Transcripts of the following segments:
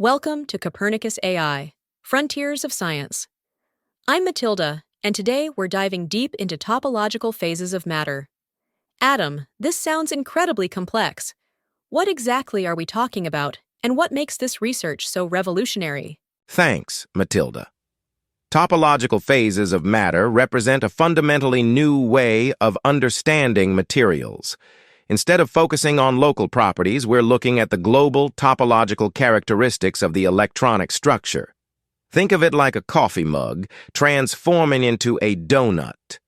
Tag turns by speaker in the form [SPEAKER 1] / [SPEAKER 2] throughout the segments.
[SPEAKER 1] Welcome to Copernicus AI, Frontiers of Science. I'm Matilda, and today we're diving deep into topological phases of matter. Adam, this sounds incredibly complex. What exactly are we talking about, and what makes this research so revolutionary?
[SPEAKER 2] Thanks, Matilda. Topological phases of matter represent a fundamentally new way of understanding materials. Instead of focusing on local properties, we're looking at the global topological characteristics of the electronic structure. Think of it like a coffee mug transforming into a donut.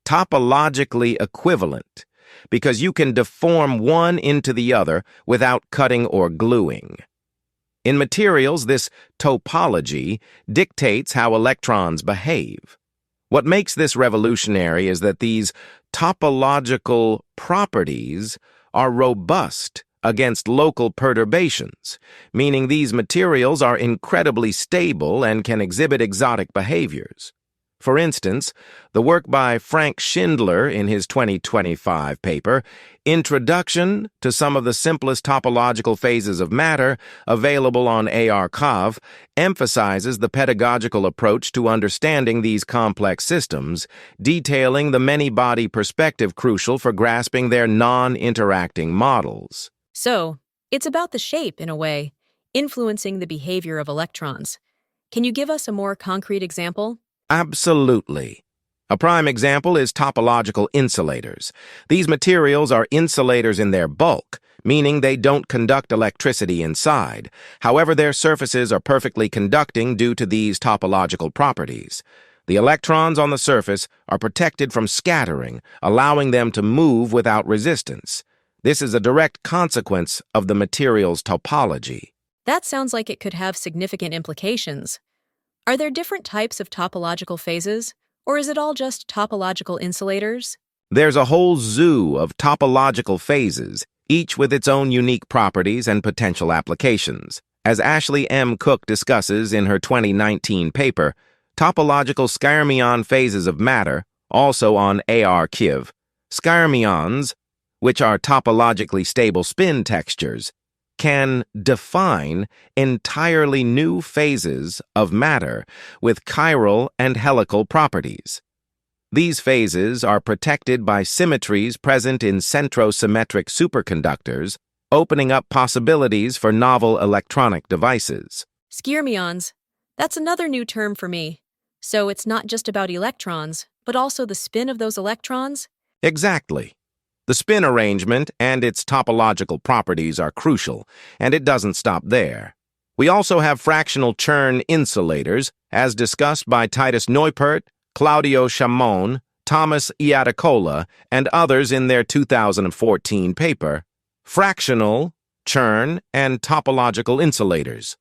[SPEAKER 2] Topologically equivalent, because you can deform one into the other without cutting or gluing. In materials, this topology dictates how electrons behave. What makes this revolutionary is that these topological properties are robust against local perturbations, meaning these materials are incredibly stable and can exhibit exotic behaviors. For instance, the work by Schindler in his 2025 paper, Introduction to Some of the Simplest Topological Phases of Matter, available on arXiv, emphasizes the pedagogical approach to understanding these complex systems, detailing the many-body perspective crucial for grasping their non-interacting models.
[SPEAKER 1] So, it's about the shape, in a way, influencing the behavior of electrons. Can you give us a more concrete example?
[SPEAKER 2] Absolutely. A prime example is topological insulators. These materials are insulators in their bulk, meaning they don't conduct electricity inside. However, their surfaces are perfectly conducting due to these topological properties. The electrons on the surface are protected from scattering, allowing them to move without resistance. This is a direct consequence of the material's topology.
[SPEAKER 1] That sounds like it could have significant implications. Are there different types of topological phases, or is it all just topological insulators?
[SPEAKER 2] There's a whole zoo of topological phases, each with its own unique properties and potential applications. As Ashley M. Cook discusses in her 2019 paper, Topological Skyrmion Phases of Matter, also on arXiv, skyrmions, which are topologically stable spin textures, can define entirely new phases of matter with chiral and helical properties. These phases are protected by symmetries present in centrosymmetric superconductors, opening up possibilities for novel electronic devices.
[SPEAKER 1] Skyrmions. That's another new term for me. So it's not just about electrons, but also the spin of those electrons?
[SPEAKER 2] Exactly. The spin arrangement and its topological properties are crucial, and it doesn't stop there. We also have fractional Chern insulators, as discussed by Titus Neupert, Claudio Chamon, Thomas Iadacola, and others in their 2014 paper, Fractional Chern and Topological Insulators.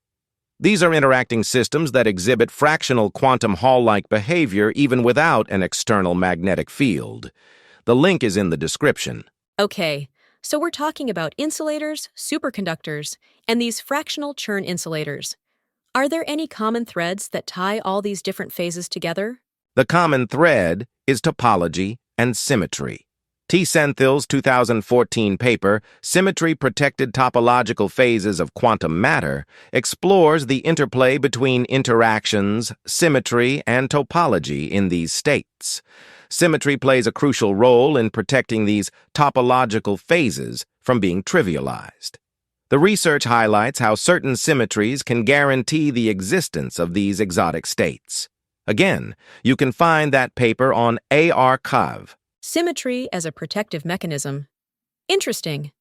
[SPEAKER 2] These are interacting systems that exhibit fractional quantum Hall-like behavior even without an external magnetic field. The link is in the description.
[SPEAKER 1] Okay, so we're talking about insulators, superconductors, and these fractional Chern insulators. Are there any common threads that tie all these different phases together?
[SPEAKER 2] The common thread is topology and symmetry. T. Senthill's 2014 paper, Symmetry-protected Topological Phases of Quantum Matter, explores the interplay between interactions, symmetry, and topology in these states. Symmetry plays a crucial role in protecting these topological phases from being trivialized. The research highlights how certain symmetries can guarantee the existence of these exotic states. Again, you can find that paper on arXiv.
[SPEAKER 1] Symmetry as a protective mechanism. Interesting.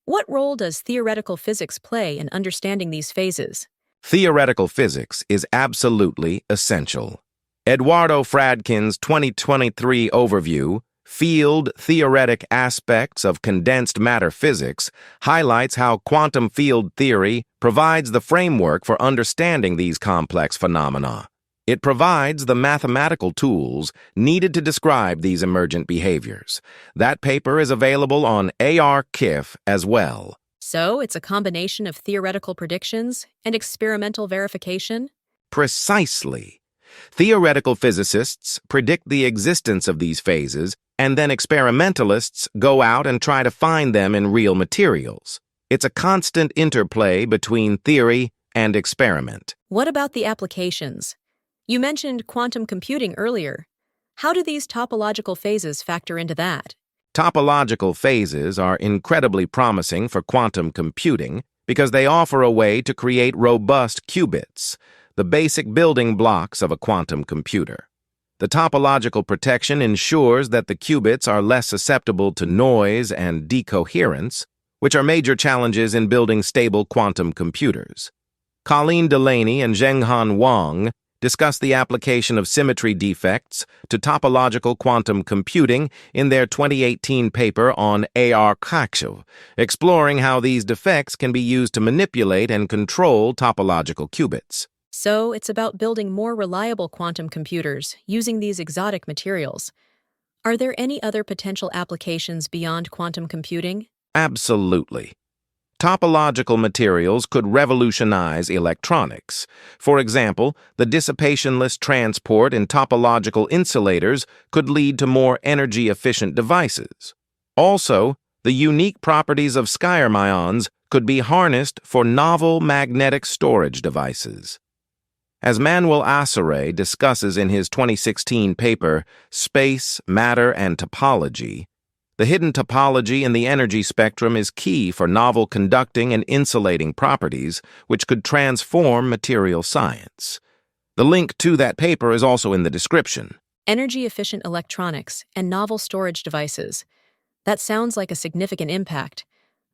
[SPEAKER 1] What role does theoretical physics play in understanding these phases?
[SPEAKER 2] Theoretical physics is absolutely essential. Eduardo Fradkin's 2023 overview, Field Theoretic Aspects of Condensed Matter Physics, highlights how quantum field theory provides the framework for understanding these complex phenomena. It provides the mathematical tools needed to describe these emergent behaviors. That paper is available on arXiv as well.
[SPEAKER 1] So it's a combination of theoretical predictions and experimental verification?
[SPEAKER 2] Precisely. Theoretical physicists predict the existence of these phases, and then experimentalists go out and try to find them in real materials. It's a constant interplay between theory and experiment.
[SPEAKER 1] What about the applications? You mentioned quantum computing earlier. How do these topological phases factor into that?
[SPEAKER 2] Topological phases are incredibly promising for quantum computing because they offer a way to create robust qubits, the basic building blocks of a quantum computer. The topological protection ensures that the qubits are less susceptible to noise and decoherence, which are major challenges in building stable quantum computers. Colleen Delaney and Zhenghan Wang discuss the application of symmetry defects to topological quantum computing in their 2018 paper on AR-Kakshv, exploring how these defects can be used to manipulate and control topological qubits.
[SPEAKER 1] So it's about building more reliable quantum computers using these exotic materials. Are there any other potential applications beyond quantum computing?
[SPEAKER 2] Absolutely. Topological materials could revolutionize electronics. For example, the dissipationless transport in topological insulators could lead to more energy-efficient devices. Also, the unique properties of skyrmions could be harnessed for novel magnetic storage devices. As Manuel Asare discusses in his 2016 paper, Space, Matter, and Topology, the hidden topology in the energy spectrum is key for novel conducting and insulating properties, which could transform material science. The link to that paper is also in the description.
[SPEAKER 1] Energy-efficient electronics and novel storage devices. That sounds like a significant impact.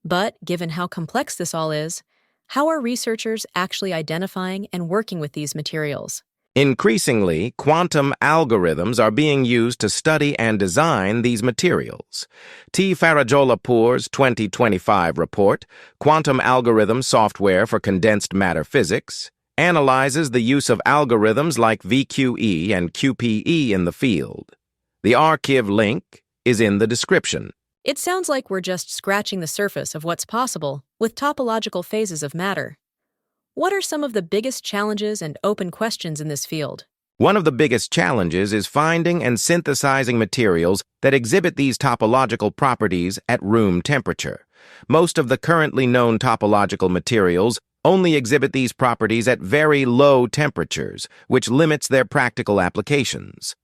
[SPEAKER 1] But given how complex this all is, how are researchers actually identifying and working with these materials?
[SPEAKER 2] Increasingly, quantum algorithms are being used to study and design these materials. T. Farajolapour's 2025 report, Quantum Algorithm Software for Condensed Matter Physics, analyzes the use of algorithms like VQE and QPE in the field. The archive link is in the description.
[SPEAKER 1] It sounds like we're just scratching the surface of what's possible with topological phases of matter. What are some of the biggest challenges and open questions in this field?
[SPEAKER 2] One of the biggest challenges is finding and synthesizing materials that exhibit these topological properties at room temperature. Most of the currently known topological materials only exhibit these properties at very low temperatures, which limits their practical applications.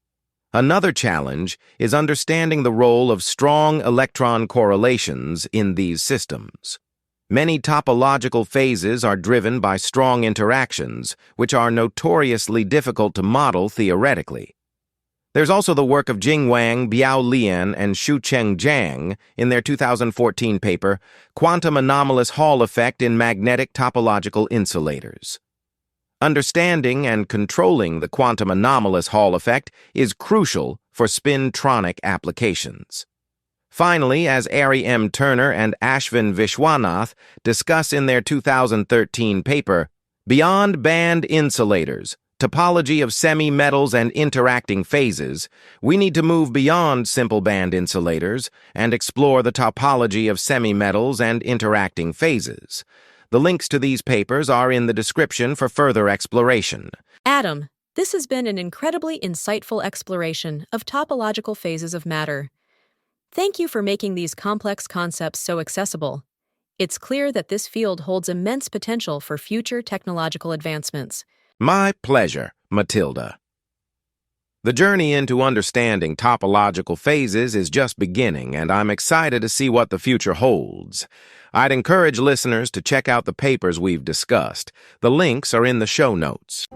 [SPEAKER 2] Another challenge is understanding the role of strong electron correlations in these systems. Many topological phases are driven by strong interactions, which are notoriously difficult to model theoretically. There's also the work of Jing Wang, Biao Lian, and Shucheng Zhang in their 2014 paper, Quantum Anomalous Hall Effect in Magnetic Topological Insulators. Understanding and controlling the quantum anomalous Hall effect is crucial for spintronic applications. Finally, as Ari M. Turner and Ashvin Vishwanath discuss in their 2013 paper, Beyond Band Insulators, Topology of Semi-Metals and Interacting Phases, we need to move beyond simple band insulators and explore the topology of semi-metals and interacting phases. The links to these papers are in the description for further exploration.
[SPEAKER 1] Adam, this has been an incredibly insightful exploration of topological phases of matter. Thank you for making these complex concepts so accessible. It's clear that this field holds immense potential for future technological advancements.
[SPEAKER 2] My pleasure, Matilda. The journey into understanding topological phases is just beginning, and I'm excited to see what the future holds. I'd encourage listeners to check out the papers we've discussed. The links are in the show notes.